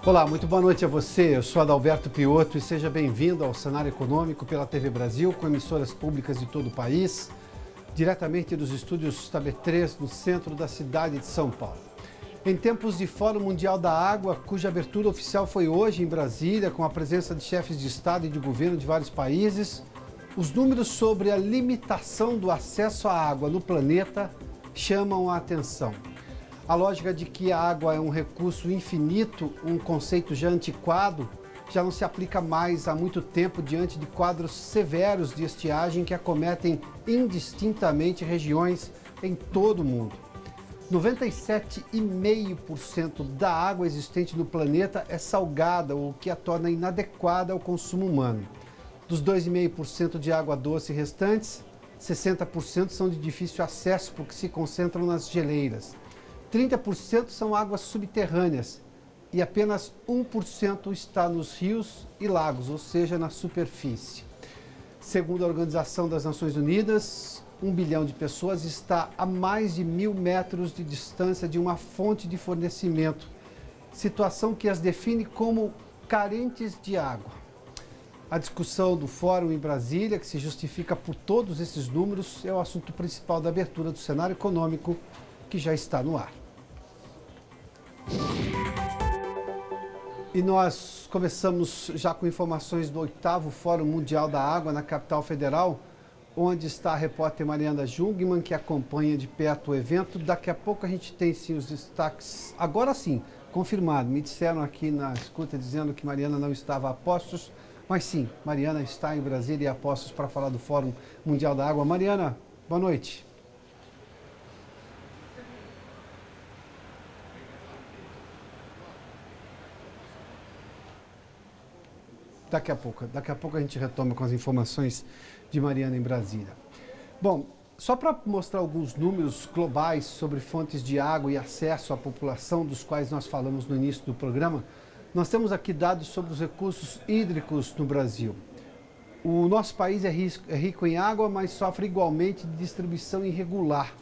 Olá, muito boa noite a você. Eu sou Adalberto Piotto e seja bem-vindo ao Cenário Econômico pela TV Brasil, com emissoras públicas de todo o país, diretamente dos estúdios TAB3, no centro da cidade de São Paulo. Em tempos de Fórum Mundial da Água, cuja abertura oficial foi hoje em Brasília, com a presença de chefes de Estado e de governo de vários países, os números sobre a limitação do acesso à água no planeta chamam a atenção. A lógica de que a água é um recurso infinito, um conceito já antiquado, já não se aplica mais há muito tempo diante de quadros severos de estiagem que acometem indistintamente regiões em todo o mundo. 97,5% da água existente no planeta é salgada, o que a torna inadequada ao consumo humano. Dos 2,5% de água doce restantes, 60% são de difícil acesso porque se concentram nas geleiras. 30% são águas subterrâneas e apenas 1% está nos rios e lagos, ou seja, na superfície. Segundo a Organização das Nações Unidas, 1 bilhão de pessoas está a mais de 1.000 metros de distância de uma fonte de fornecimento, situação que as define como carentes de água. A discussão do Fórum em Brasília, que se justifica por todos esses números, é o assunto principal da abertura do cenário econômico, que já está no ar. E nós começamos já com informações do 8º Fórum Mundial da Água na capital federal, onde está a repórter Mariana Jungmann, que acompanha de perto o evento. Daqui a pouco a gente tem sim os destaques, agora sim, confirmado. Me disseram aqui na escuta dizendo que Mariana não estava a postos, mas sim, Mariana está em Brasília e a postos para falar do Fórum Mundial da Água. Mariana, boa noite. Daqui a pouco a gente retoma com as informações de Mariana em Brasília. Bom, só para mostrar alguns números globais sobre fontes de água e acesso à população, dos quais nós falamos no início do programa, nós temos aqui dados sobre os recursos hídricos no Brasil. O nosso país é rico em água, mas sofre igualmente de distribuição irregular.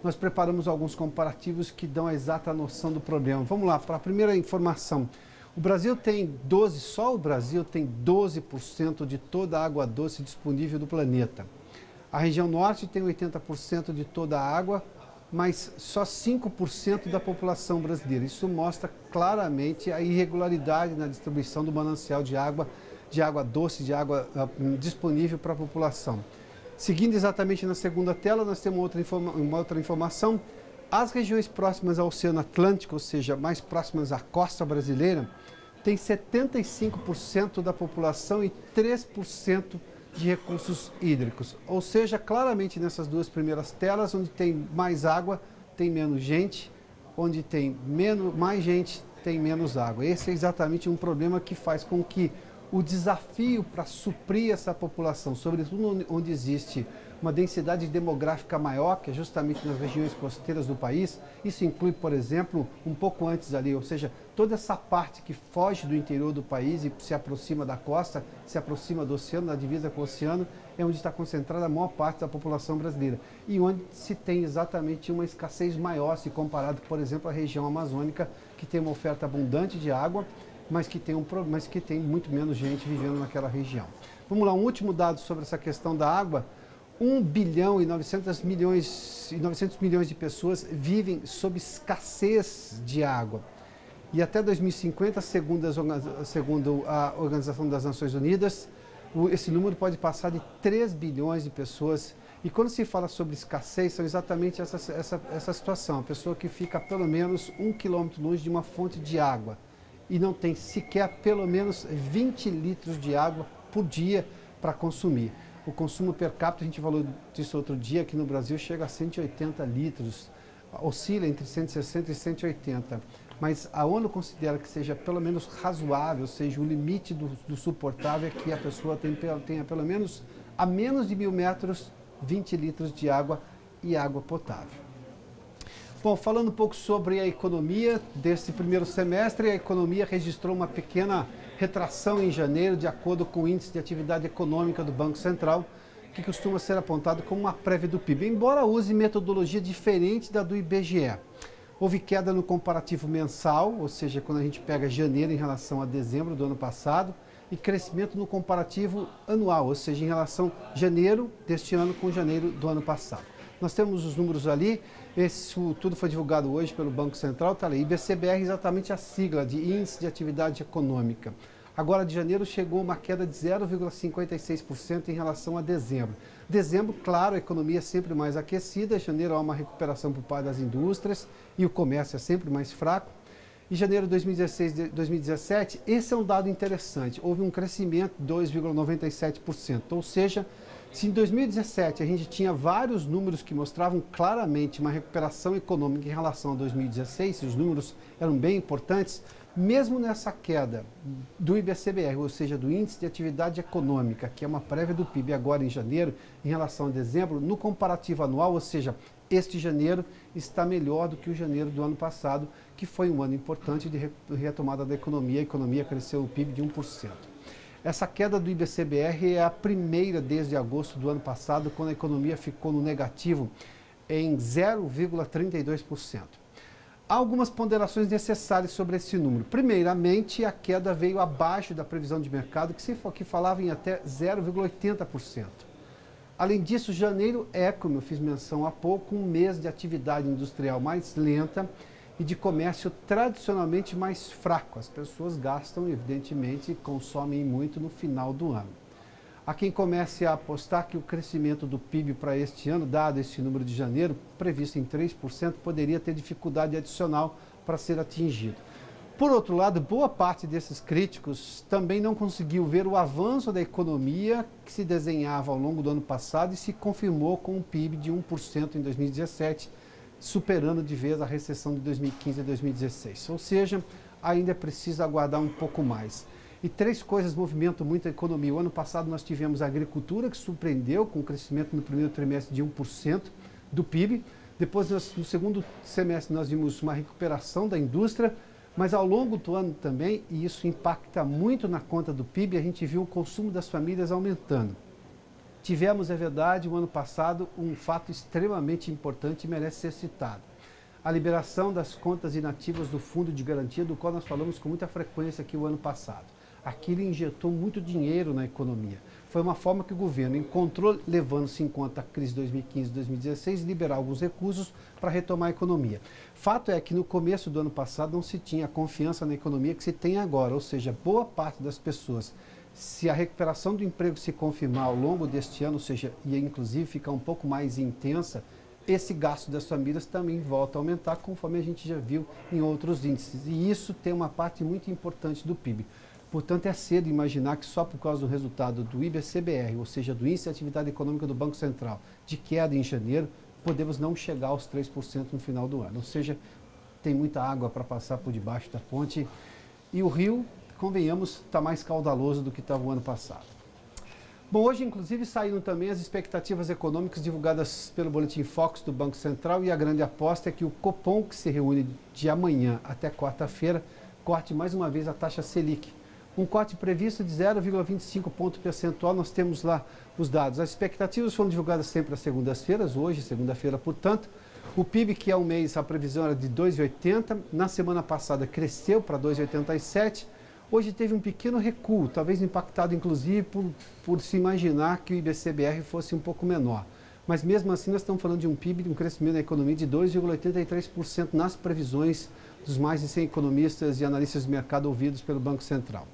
Nós preparamos alguns comparativos que dão a exata noção do problema. Vamos lá, para a primeira informação. O Brasil tem só o Brasil tem 12% de toda a água doce disponível do planeta. A região norte tem 80% de toda a água, mas só 5% da população brasileira. Isso mostra claramente a irregularidade na distribuição do manancial de água doce, de água disponível para a população. Seguindo exatamente na segunda tela, nós temos uma outra informação. As regiões próximas ao Oceano Atlântico, ou seja, mais próximas à costa brasileira, tem 75% da população e 3% de recursos hídricos. Ou seja, claramente nessas duas primeiras telas, onde tem mais água, tem menos gente, onde tem mais gente, tem menos água. Esse é exatamente um problema que faz com que o desafio para suprir essa população, sobretudo onde existe uma densidade demográfica maior, que é justamente nas regiões costeiras do país. Isso inclui, por exemplo, um pouco antes ali, ou seja, toda essa parte que foge do interior do país e se aproxima da costa, se aproxima do oceano, da divisa com o oceano, é onde está concentrada a maior parte da população brasileira. E onde se tem exatamente uma escassez maior, se comparado, por exemplo, à região amazônica, que tem uma oferta abundante de água, mas que tem muito menos gente vivendo naquela região. Vamos lá, um último dado sobre essa questão da água. 1 bilhão e 900 milhões de pessoas vivem sob escassez de água. E até 2050, segundo a Organização das Nações Unidas, esse número pode passar de 3 bilhões de pessoas. E quando se fala sobre escassez, são exatamente essa situação. A pessoa que fica pelo menos 1 quilômetro longe de uma fonte de água e não tem sequer pelo menos 20 litros de água por dia para consumir. O consumo per capita, a gente falou disso outro dia, aqui no Brasil chega a 180 litros, oscila entre 160 e 180. Mas a ONU considera que seja pelo menos razoável, seja o limite do suportável, é que a pessoa tenha pelo menos, a menos de 1.000 metros, 20 litros de água e água potável. Bom, falando um pouco sobre a economia desse primeiro semestre, a economia registrou uma pequena retração em janeiro, de acordo com o Índice de Atividade Econômica do Banco Central, que costuma ser apontado como uma prévia do PIB, embora use metodologia diferente da do IBGE. Houve queda no comparativo mensal, ou seja, quando a gente pega janeiro em relação a dezembro do ano passado, e crescimento no comparativo anual, ou seja, em relação a janeiro deste ano com janeiro do ano passado. Nós temos os números ali, isso tudo foi divulgado hoje pelo Banco Central, está ali, IBCBR, exatamente a sigla de Índice de Atividade Econômica. Agora, de janeiro, chegou uma queda de 0,56% em relação a dezembro. Dezembro, claro, a economia é sempre mais aquecida, janeiro há uma recuperação por parte das indústrias e o comércio é sempre mais fraco. Em janeiro de 2016 2017, esse é um dado interessante, houve um crescimento de 2,97%, ou seja, se em 2017 a gente tinha vários números que mostravam claramente uma recuperação econômica em relação a 2016, e os números eram bem importantes, mesmo nessa queda do IBCBR, ou seja, do Índice de Atividade Econômica, que é uma prévia do PIB agora em janeiro, em relação a dezembro, no comparativo anual, ou seja, este janeiro está melhor do que o janeiro do ano passado, que foi um ano importante de retomada da economia. A economia cresceu o PIB de 1%. Essa queda do IBCBR é a primeira desde agosto do ano passado, quando a economia ficou no negativo em 0,32%. Há algumas ponderações necessárias sobre esse número. Primeiramente, a queda veio abaixo da previsão de mercado, que falava em até 0,80%. Além disso, janeiro é, como eu fiz menção há pouco, um mês de atividade industrial mais lenta e de comércio tradicionalmente mais fraco. As pessoas gastam, evidentemente, e consomem muito no final do ano. Há quem comece a apostar que o crescimento do PIB para este ano, dado esse número de janeiro, previsto em 3%, poderia ter dificuldade adicional para ser atingido. Por outro lado, boa parte desses críticos também não conseguiu ver o avanço da economia que se desenhava ao longo do ano passado e se confirmou com um PIB de 1% em 2017, superando de vez a recessão de 2015 e 2016. Ou seja, ainda é preciso aguardar um pouco mais. E três coisas movimentam muito a economia. O ano passado nós tivemos a agricultura, que surpreendeu com o crescimento no primeiro trimestre de 1% do PIB. Depois, no segundo semestre, nós vimos uma recuperação da indústria, mas ao longo do ano também, e isso impacta muito na conta do PIB, a gente viu o consumo das famílias aumentando. Tivemos, é verdade, o ano passado, um fato extremamente importante e merece ser citado. A liberação das contas inativas do Fundo de Garantia, do qual nós falamos com muita frequência aqui o ano passado. Aquilo injetou muito dinheiro na economia. Foi uma forma que o governo encontrou, levando-se em conta a crise de 2015 e 2016, liberar alguns recursos para retomar a economia. Fato é que no começo do ano passado não se tinha a confiança na economia que se tem agora, ou seja, boa parte das pessoas, se a recuperação do emprego se confirmar ao longo deste ano, ou seja, e inclusive ficar um pouco mais intensa, esse gasto das famílias também volta a aumentar, conforme a gente já viu em outros índices. E isso tem uma parte muito importante do PIB. Portanto, é cedo imaginar que só por causa do resultado do IBCBR, ou seja, do Índice de Atividade Econômica do Banco Central, de queda em janeiro, podemos não chegar aos 3% no final do ano. Ou seja, tem muita água para passar por debaixo da ponte e o rio, convenhamos, está mais caudaloso do que estava o ano passado. Bom, hoje, inclusive, saíram também as expectativas econômicas divulgadas pelo Boletim Focus do Banco Central e a grande aposta é que o Copom, que se reúne de amanhã até quarta-feira, corte mais uma vez a taxa Selic. Um corte previsto de 0,25 ponto percentual, nós temos lá os dados. As expectativas foram divulgadas sempre às segundas-feiras, hoje, segunda-feira, portanto. O PIB, que é um mês, a previsão era de 2,80, na semana passada cresceu para 2,87, hoje teve um pequeno recuo, talvez impactado inclusive por se imaginar que o IBCBR fosse um pouco menor. Mas mesmo assim nós estamos falando de um PIB, de um crescimento da economia de 2,83% nas previsões dos mais de 100 economistas e analistas de mercado ouvidos pelo Banco Central.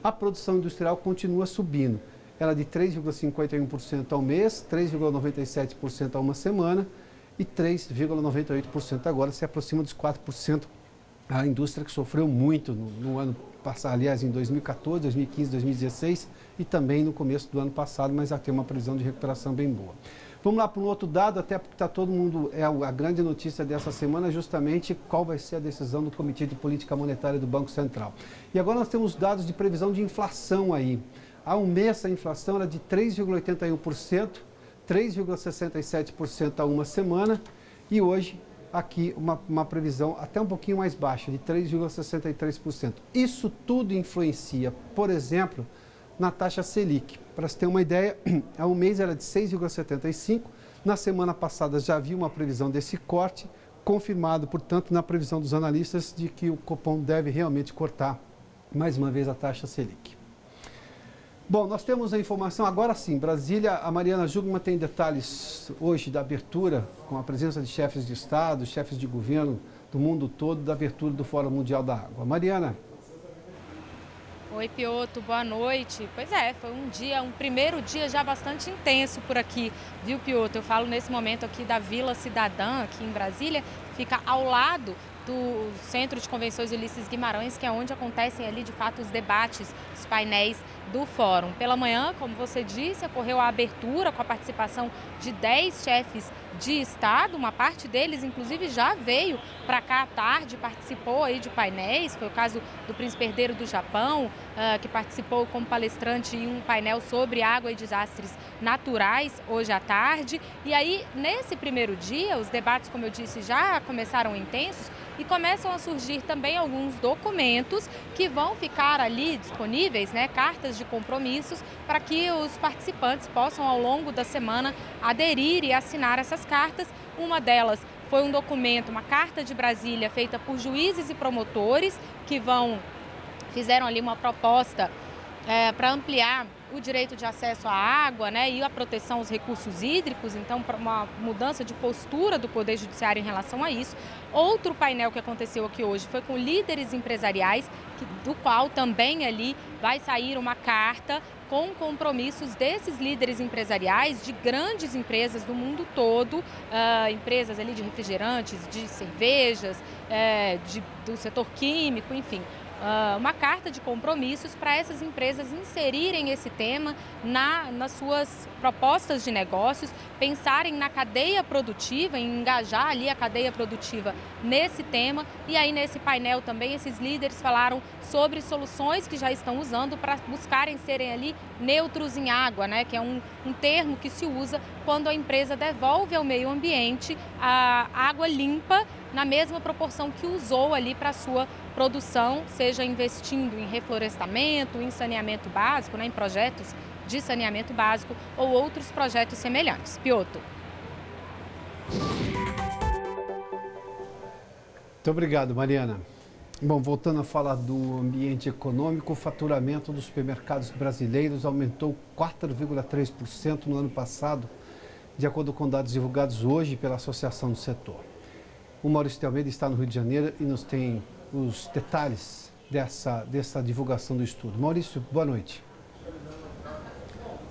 A produção industrial continua subindo, ela de 3,51% ao mês, 3,97% a uma semana e 3,98% agora, se aproxima dos 4%. A indústria que sofreu muito no ano passado, aliás, em 2014, 2015, 2016 e também no começo do ano passado, mas já tem uma previsão de recuperação bem boa. Vamos lá para um outro dado, até porque está todo mundo, a grande notícia dessa semana é justamente qual vai ser a decisão do Comitê de Política Monetária do Banco Central. E agora nós temos dados de previsão de inflação aí. Há um mês a inflação era de 3,81%, 3,67% a uma semana e hoje aqui uma previsão até um pouquinho mais baixa, de 3,63%. Isso tudo influencia, por exemplo, na taxa Selic. Para se ter uma ideia, há um mês era de 6,75%, na semana passada já havia uma previsão desse corte, confirmado, portanto, na previsão dos analistas de que o Copom deve realmente cortar mais uma vez a taxa Selic. Bom, nós temos a informação, agora sim, Brasília, a Mariana Jungmann tem detalhes hoje da abertura, com a presença de chefes de Estado, chefes de governo do mundo todo, da abertura do Fórum Mundial da Água. Mariana. Oi, Piotr, boa noite. Pois é, foi um primeiro dia já bastante intenso por aqui, viu, Piotr? Eu falo nesse momento aqui da Vila Cidadã, aqui em Brasília, fica ao lado do Centro de Convenções Ulisses Guimarães, que é onde acontecem ali, de fato, os debates, os painéis do fórum. Pela manhã, como você disse, ocorreu a abertura com a participação de 10 chefes de Estado, uma parte deles, inclusive, já veio para cá à tarde, participou aí de painéis, foi o caso do príncipe herdeiro do Japão, que participou como palestrante em um painel sobre água e desastres naturais hoje à tarde. E aí, nesse primeiro dia, os debates, como eu disse, já começaram intensos e começam a surgir também alguns documentos que vão ficar ali disponíveis, né, cartas de compromissos, para que os participantes possam, ao longo da semana, aderir e assinar essas cartas. Uma delas foi um documento, uma carta de Brasília feita por juízes e promotores que fizeram ali uma proposta para ampliar o direito de acesso à água, né, e a proteção aos recursos hídricos, então para uma mudança de postura do Poder Judiciário em relação a isso. Outro painel que aconteceu aqui hoje foi com líderes empresariais, do qual também ali vai sair uma carta com compromissos desses líderes empresariais de grandes empresas do mundo todo, empresas ali de refrigerantes, de cervejas, do setor químico, enfim. Uma carta de compromissos para essas empresas inserirem esse tema nas suas propostas de negócios, pensarem na cadeia produtiva, em engajar ali a cadeia produtiva nesse tema. E aí nesse painel também esses líderes falaram sobre soluções que já estão usando para buscarem serem ali neutros em água, né, que é um termo que se usa quando a empresa devolve ao meio ambiente a água limpa na mesma proporção que usou ali para a sua produção, seja investindo em reflorestamento, em saneamento básico, né, em projetos de saneamento básico ou outros projetos semelhantes. Piotr. Muito obrigado, Mariana. Bom, voltando a falar do ambiente econômico, o faturamento dos supermercados brasileiros aumentou 4,3% no ano passado, de acordo com dados divulgados hoje pela Associação do Setor. O Maurício de Almeida está no Rio de Janeiro e nos tem os detalhes dessa divulgação do estudo. Maurício, boa noite.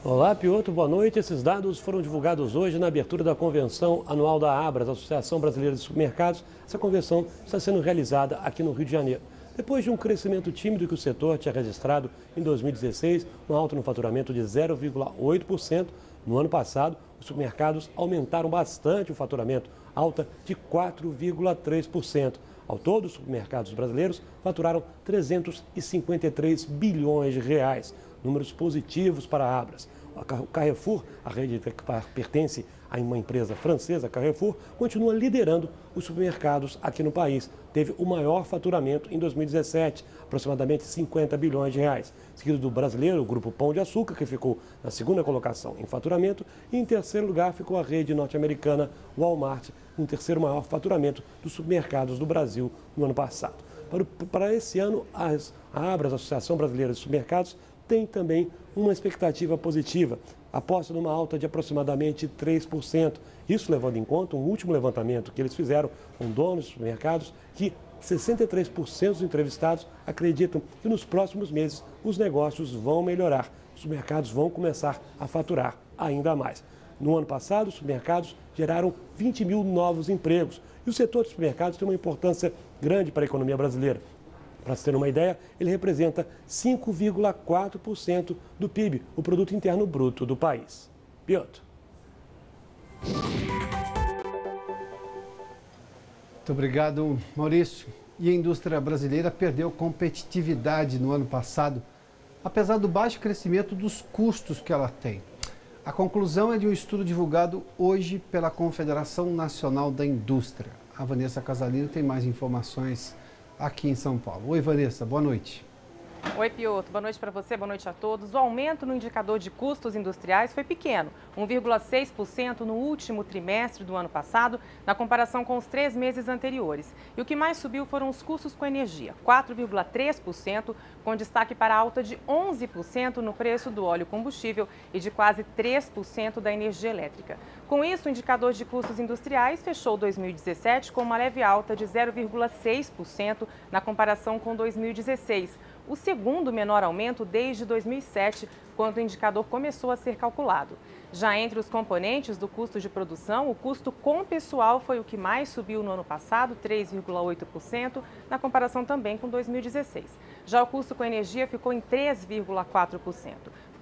Olá, Piotr, boa noite. Esses dados foram divulgados hoje na abertura da convenção anual da Abras, Associação Brasileira de Supermercados. Essa convenção está sendo realizada aqui no Rio de Janeiro. Depois de um crescimento tímido que o setor tinha registrado em 2016, um alto no faturamento de 0,8%, no ano passado, os supermercados aumentaram bastante o faturamento, alta de 4,3%. Ao todo, os supermercados brasileiros faturaram 353 bilhões de reais, números positivos para a Abras. O Carrefour, a rede que pertence a uma empresa francesa, Carrefour, continua liderando os supermercados aqui no país. Teve o maior faturamento em 2017, aproximadamente 50 bilhões de reais. Seguido do brasileiro, o Grupo Pão de Açúcar, que ficou na segunda colocação em faturamento. E em terceiro lugar ficou a rede norte-americana Walmart, com o terceiro maior faturamento dos supermercados do Brasil no ano passado. Para esse ano, a Abras, a Associação Brasileira de Supermercados, tem também uma expectativa positiva, aposta numa alta de aproximadamente 3%. Isso levando em conta um último levantamento que eles fizeram com donos de supermercados, que 63% dos entrevistados acreditam que nos próximos meses os negócios vão melhorar, os supermercados vão começar a faturar ainda mais. No ano passado, os supermercados geraram 20 mil novos empregos e o setor de supermercados tem uma importância grande para a economia brasileira. Para se ter uma ideia, ele representa 5,4% do PIB, o Produto Interno Bruto do país. Piotr. Muito obrigado, Maurício. E a indústria brasileira perdeu competitividade no ano passado, apesar do baixo crescimento dos custos que ela tem. A conclusão é de um estudo divulgado hoje pela Confederação Nacional da Indústria. A Vanessa Casalino tem mais informações aqui em São Paulo. Oi, Vanessa, boa noite. Oi, Piotr. Boa noite para você, boa noite a todos. O aumento no indicador de custos industriais foi pequeno, 1,6% no último trimestre do ano passado, na comparação com os 3 meses anteriores. E o que mais subiu foram os custos com energia, 4,3%, com destaque para a alta de 11% no preço do óleo combustível e de quase 3% da energia elétrica. Com isso, o indicador de custos industriais fechou 2017 com uma leve alta de 0,6% na comparação com 2016. O segundo menor aumento desde 2007, quando o indicador começou a ser calculado. Já entre os componentes do custo de produção, o custo com pessoal foi o que mais subiu no ano passado, 3,8%, na comparação também com 2016. Já o custo com energia ficou em 3,4%.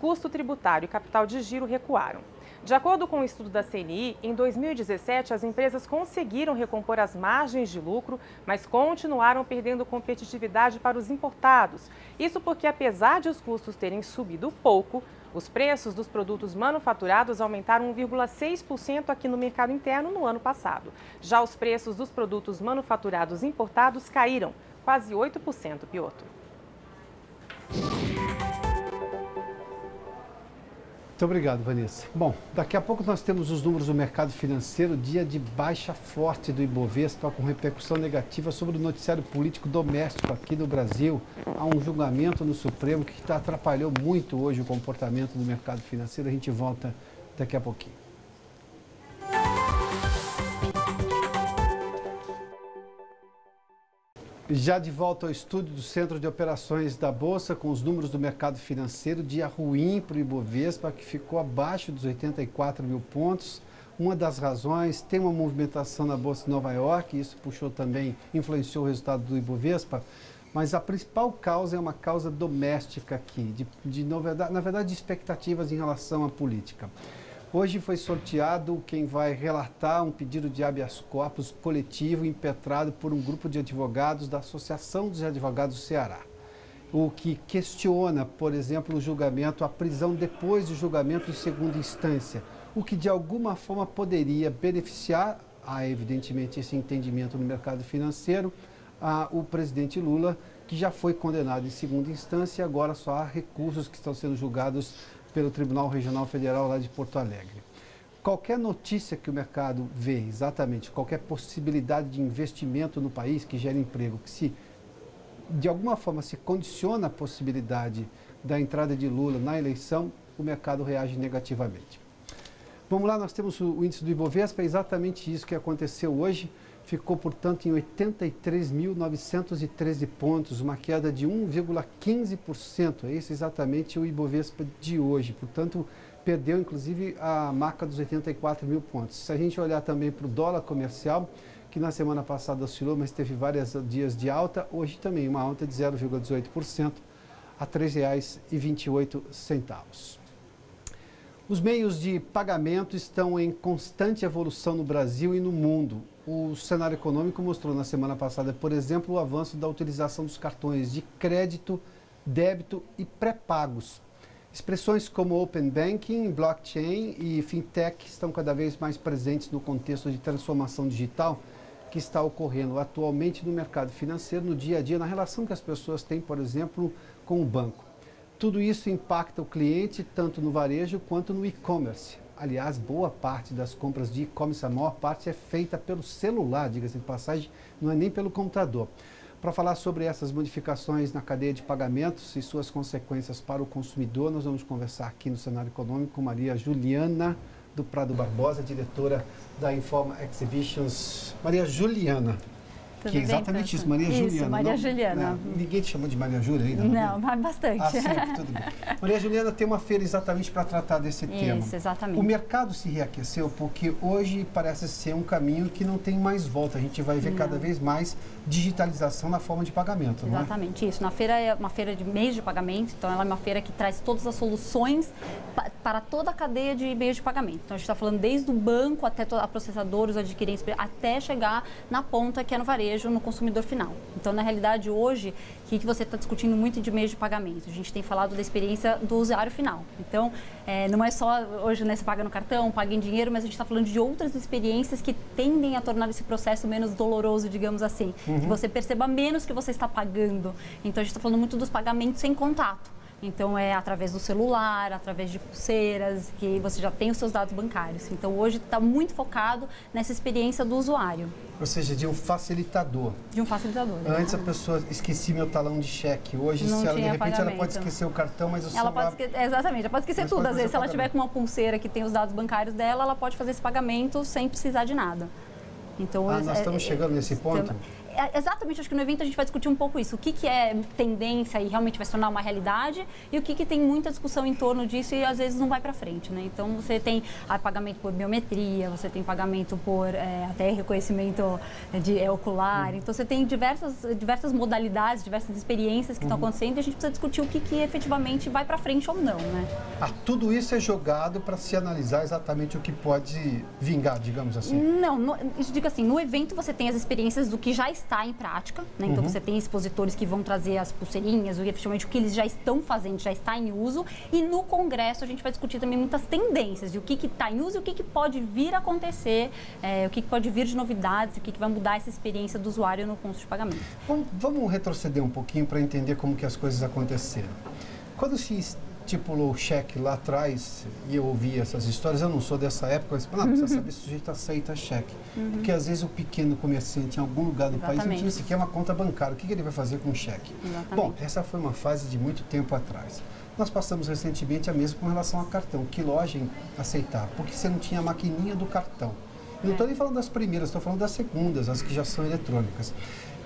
Custo tributário e capital de giro recuaram. De acordo com o estudo da CNI, em 2017 as empresas conseguiram recompor as margens de lucro, mas continuaram perdendo competitividade para os importados. Isso porque, apesar de os custos terem subido pouco, os preços dos produtos manufaturados aumentaram 1,6% aqui no mercado interno no ano passado. Já os preços dos produtos manufaturados importados caíram quase 8%, Piotr. Muito obrigado, Vanessa. Bom, daqui a pouco nós temos os números do mercado financeiro, dia de baixa forte do Ibovespa, com repercussão negativa sobre o noticiário político doméstico aqui no Brasil. Há um julgamento no Supremo que atrapalhou muito hoje o comportamento do mercado financeiro. A gente volta daqui a pouquinho. Já de volta ao estúdio do Centro de Operações da Bolsa, com os números do mercado financeiro, dia ruim para o Ibovespa, que ficou abaixo dos 84 mil pontos. Uma das razões, tem uma movimentação na Bolsa de Nova York, isso puxou também, influenciou o resultado do Ibovespa, mas a principal causa é uma causa doméstica aqui, na verdade, de expectativas em relação à política. Hoje foi sorteado quem vai relatar um pedido de habeas corpus coletivo impetrado por um grupo de advogados da Associação dos Advogados do Ceará. O que questiona, por exemplo, o julgamento, a prisão depois do julgamento em segunda instância, o que de alguma forma poderia beneficiar, evidentemente, esse entendimento no mercado financeiro, o presidente Lula, que já foi condenado em segunda instância e agora só há recursos que estão sendo julgados pelo Tribunal Regional Federal lá de Porto Alegre. Qualquer notícia que o mercado vê, exatamente, qualquer possibilidade de investimento no país que gere emprego, que se, de alguma forma, se condiciona a possibilidade da entrada de Lula na eleição, o mercado reage negativamente. Vamos lá, nós temos o índice do Ibovespa, é exatamente isso que aconteceu hoje. Ficou, portanto, em 83.913 pontos, uma queda de 1,15%. É esse exatamente o Ibovespa de hoje. Portanto, perdeu, inclusive, a marca dos 84 mil pontos. Se a gente olhar também para o dólar comercial, que na semana passada oscilou, mas teve vários dias de alta, hoje também uma alta de 0,18% a R$ 3,28. Os meios de pagamento estão em constante evolução no Brasil e no mundo. O cenário econômico mostrou na semana passada, por exemplo, o avanço da utilização dos cartões de crédito, débito e pré-pagos. Expressões como Open Banking, Blockchain e Fintech estão cada vez mais presentes no contexto de transformação digital que está ocorrendo atualmente no mercado financeiro, no dia a dia, na relação que as pessoas têm, por exemplo, com o banco. Tudo isso impacta o cliente tanto no varejo quanto no e-commerce. Aliás, boa parte das compras de e-commerce, a maior parte é feita pelo celular, diga-se de passagem, não é nem pelo computador. Para falar sobre essas modificações na cadeia de pagamentos e suas consequências para o consumidor, nós vamos conversar aqui no Cenário Econômico com Maria Juliana do Prado Barbosa, diretora da Informa Exhibitions. Maria Juliana. Tudo que é bem, exatamente isso, Franco? Maria Juliana. Isso, Maria não, Juliana. Ninguém te chamou de Maria Júlia ainda? Não, mas bastante. Ah, sempre, tudo bem. Maria Juliana tem uma feira exatamente para tratar desse tema. Isso, exatamente. O mercado se reaqueceu porque hoje parece ser um caminho que não tem mais volta. A gente vai ver cada vez mais digitalização na forma de pagamento, não é? Exatamente, isso. Na feira é uma feira de meios de pagamento, então ela é uma feira que traz todas as soluções para toda a cadeia de meios de pagamento. Então a gente está falando desde o banco até a processadora, os adquirentes, até chegar na ponta que é no varejo. varejo no consumidor final. Então, na realidade, hoje, o que você está discutindo muito de meios de pagamento? A gente tem falado da experiência do usuário final. Então, não é só hoje, né, você paga no cartão, paga em dinheiro, mas a gente está falando de outras experiências que tendem a tornar esse processo menos doloroso, digamos assim. Que você perceba menos que você está pagando. Então, a gente está falando muito dos pagamentos sem contato. Então, é através do celular, através de pulseiras, que você já tem os seus dados bancários. Então, hoje está muito focado nessa experiência do usuário. Ou seja, de um facilitador. De um facilitador. Antes a pessoa esquecia meu talão de cheque. Hoje, se ela, de repente, ela pode esquecer o cartão, mas o celular... Exatamente, ela pode esquecer tudo. Às vezes, se ela tiver com uma pulseira que tem os dados bancários dela, ela pode fazer esse pagamento sem precisar de nada. Então, nós estamos chegando nesse ponto? Exatamente, acho que no evento a gente vai discutir um pouco isso. O que é tendência e realmente vai se tornar uma realidade e o que tem muita discussão em torno disso e às vezes não vai para frente, né? Então você tem pagamento por biometria, você tem pagamento por até reconhecimento de ocular. Então você tem diversas modalidades, diversas experiências que estão acontecendo e a gente precisa discutir o que efetivamente vai para frente ou não, né? Tudo isso é jogado para se analisar exatamente o que pode vingar, digamos assim? Não, digo assim, no evento você tem as experiências do que já está em prática, né? Então você tem expositores que vão trazer as pulseirinhas, efetivamente o que eles já estão fazendo, já está em uso, e no congresso a gente vai discutir também muitas tendências de o que está em uso e o que pode vir a acontecer, o que pode vir de novidades, o que vai mudar essa experiência do usuário no ponto de pagamento. Bom, vamos retroceder um pouquinho para entender como que as coisas aconteceram. Quando se estipulou o cheque lá atrás, e eu ouvi essas histórias, eu não sou dessa época, mas precisa saber se o sujeito aceita cheque. Porque às vezes o pequeno comerciante em algum lugar do país não tinha sequer uma conta bancária. O que ele vai fazer com o cheque? Bom, essa foi uma fase de muito tempo atrás. Nós passamos recentemente a mesma com relação a cartão. Que loja aceitar? Porque você não tinha a maquininha do cartão. Eu não estou nem falando das primeiras, estou falando das segundas, as que já são eletrônicas.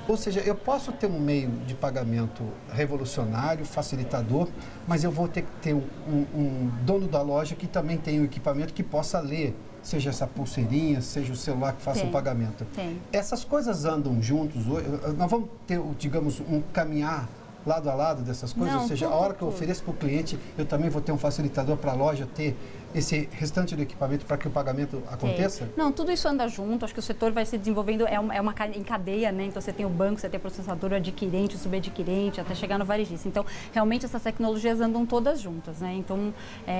Ou seja, eu posso ter um meio de pagamento revolucionário, facilitador, mas eu vou ter que ter um dono da loja que também tem um equipamento que possa ler, seja essa pulseirinha, seja o celular que faça o pagamento. Essas coisas andam juntos hoje, nós vamos ter, digamos, um caminhar lado a lado dessas coisas, ou seja, a hora que eu ofereço para o cliente, eu também vou ter um facilitador para a loja ter esse restante do equipamento para que o pagamento aconteça? Não, tudo isso anda junto, acho que o setor vai se desenvolvendo, é uma em cadeia, né? Então você tem o banco, você tem o processador, o adquirente, o subadquirente, até chegar no varejista. Então, realmente essas tecnologias andam todas juntas, né? Então,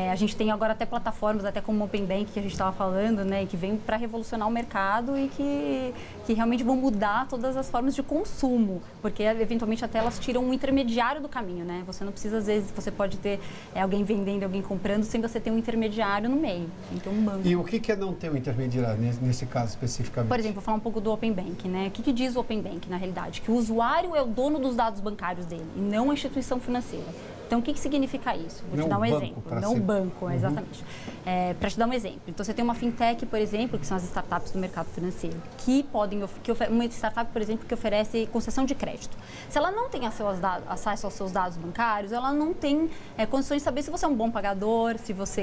a gente tem agora até plataformas, até como o Open Bank, que a gente estava falando, né? Que vem para revolucionar o mercado e que realmente vão mudar todas as formas de consumo, porque eventualmente até elas tiram um intermediário do caminho, né? Você não precisa, às vezes, você pode ter alguém vendendo, alguém comprando, sem você ter um intermediário no meio, então um banco. E o que é não ter um intermediário nesse caso especificamente? Por exemplo, vou falar um pouco do Open Bank, né? O que diz o Open Bank, na realidade? Que o usuário é o dono dos dados bancários dele e não a instituição financeira. Então, o que significa isso? Vou te dar um exemplo. Não o banco, exatamente. Para te dar um exemplo. Então, você tem uma fintech, por exemplo, que são as startups do mercado financeiro, uma startup, por exemplo, que oferece concessão de crédito. Se ela não tem acesso aos seus dados bancários, ela não tem condições de saber se você é um bom pagador,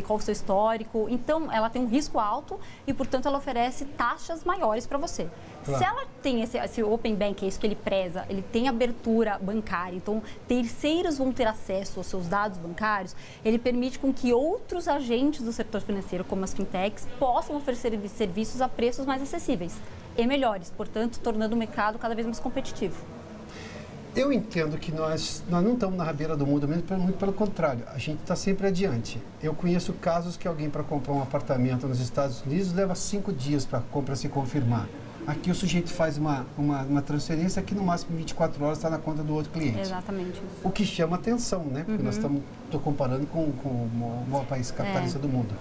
qual o seu histórico. Então, ela tem um risco alto e, portanto, ela oferece taxas maiores para você. Claro. Se ela tem esse Open Bank, é isso que ele preza, ele tem abertura bancária, então terceiros vão ter acesso aos seus dados bancários, ele permite com que outros agentes do setor financeiro, como as fintechs, possam oferecer serviços a preços mais acessíveis e melhores, portanto, tornando o mercado cada vez mais competitivo. Eu entendo que nós não estamos na rabeira do mundo, mesmo, muito pelo contrário, a gente está sempre adiante. Eu conheço casos que alguém para comprar um apartamento nos Estados Unidos leva 5 dias para a compra se confirmar. Aqui o sujeito faz uma transferência que no máximo 24 horas está na conta do outro cliente. Exatamente. O que chama atenção, né? Porque nós estou comparando com o maior país capitalista do mundo.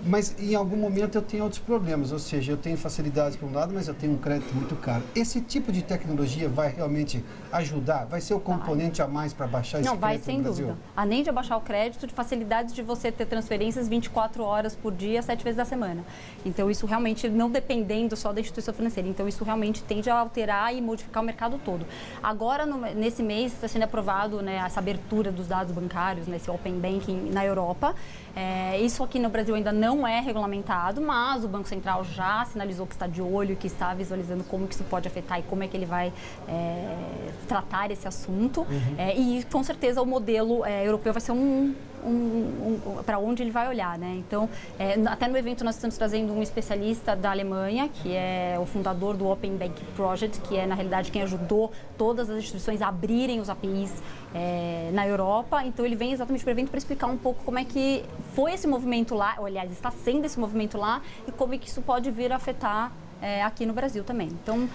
Mas em algum momento eu tenho outros problemas, ou seja, eu tenho facilidades por um lado, mas eu tenho um crédito muito caro. Esse tipo de tecnologia vai realmente ajudar? Vai ser o componente a mais para baixar esse crédito no Brasil? Não, vai sem dúvida. Além de abaixar o crédito, de facilidades de você ter transferências 24 horas por dia, 7 vezes da semana. Então isso realmente, não dependendo só da instituição financeira, então isso realmente tende a alterar e modificar o mercado todo. Agora, nesse mês, está sendo aprovado, né, essa abertura dos dados bancários, né, esse Open Banking na Europa. Isso aqui no Brasil ainda não é regulamentado, mas o Banco Central já sinalizou que está de olho, que está visualizando como que isso pode afetar e como é que ele vai tratar esse assunto. E com certeza o modelo europeu vai ser para onde ele vai olhar, né? Então, até no evento nós estamos trazendo um especialista da Alemanha, que é o fundador do Open Bank Project, que é, na realidade, quem ajudou todas as instituições a abrirem os APIs na Europa. Então, ele vem exatamente para o evento para explicar um pouco como é que foi esse movimento lá, ou, aliás, está sendo esse movimento lá, e como é que isso pode vir a afetar aqui no Brasil também. Então,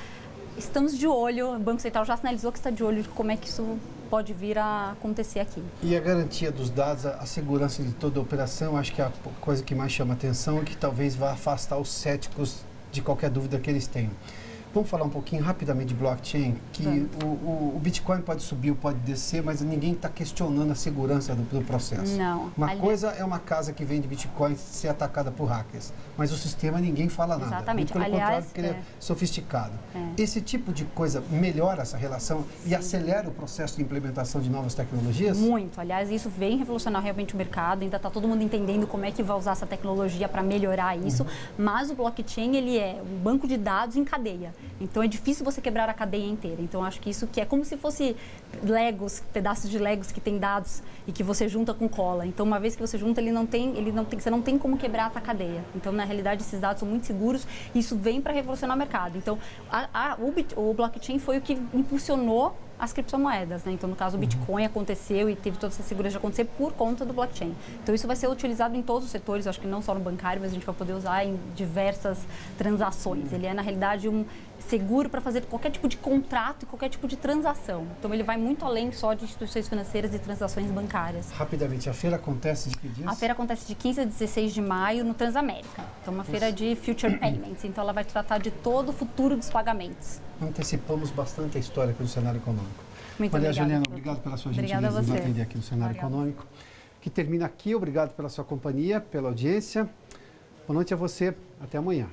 estamos de olho, o Banco Central já sinalizou que está de olho de como é que isso pode vir a acontecer aqui. E a garantia dos dados, a segurança de toda a operação, acho que a coisa que mais chama atenção é que talvez vá afastar os céticos de qualquer dúvida que eles tenham. Vamos falar um pouquinho rapidamente de blockchain, que o Bitcoin pode subir ou pode descer, mas ninguém está questionando a segurança do processo. Não. Uma coisa é uma casa que vende Bitcoin ser atacada por hackers, mas o sistema ninguém fala nada. Exatamente. Pelo contrário, porque ele é sofisticado. Esse tipo de coisa melhora essa relação e acelera o processo de implementação de novas tecnologias? Muito. Aliás, isso vem revolucionar realmente o mercado. Ainda está todo mundo entendendo como é que vai usar essa tecnologia para melhorar isso. Mas o blockchain, ele é um banco de dados em cadeia. Então, é difícil você quebrar a cadeia inteira. Então, acho que isso que é como se fosse Legos, pedaços de Legos que tem dados e que você junta com cola. Então, uma vez que você junta, você não tem como quebrar essa cadeia. Então, na realidade, esses dados são muito seguros e isso vem para revolucionar o mercado. Então, o blockchain foi o que impulsionou as criptomoedas, né? Então, no caso, o Bitcoin aconteceu e teve toda essa segurança de acontecer por conta do blockchain. Então, isso vai ser utilizado em todos os setores, acho que não só no bancário, mas a gente vai poder usar em diversas transações. Ele é, na realidade, um seguro para fazer qualquer tipo de contrato e qualquer tipo de transação. Então, ele vai muito além só de instituições financeiras e transações bancárias. Rapidamente, a feira acontece de que dias? A feira acontece de 15 a 16 de maio no Transamérica. Então, uma feira de Future Payments. Então, ela vai tratar de todo o futuro dos pagamentos. Antecipamos bastante a história aqui no cenário econômico. Muito Maria obrigada. Juliana, obrigado pela sua gentileza de nos atender aqui no cenário econômico. Que termina aqui. Obrigado pela sua companhia, pela audiência. Boa noite a você. Até amanhã.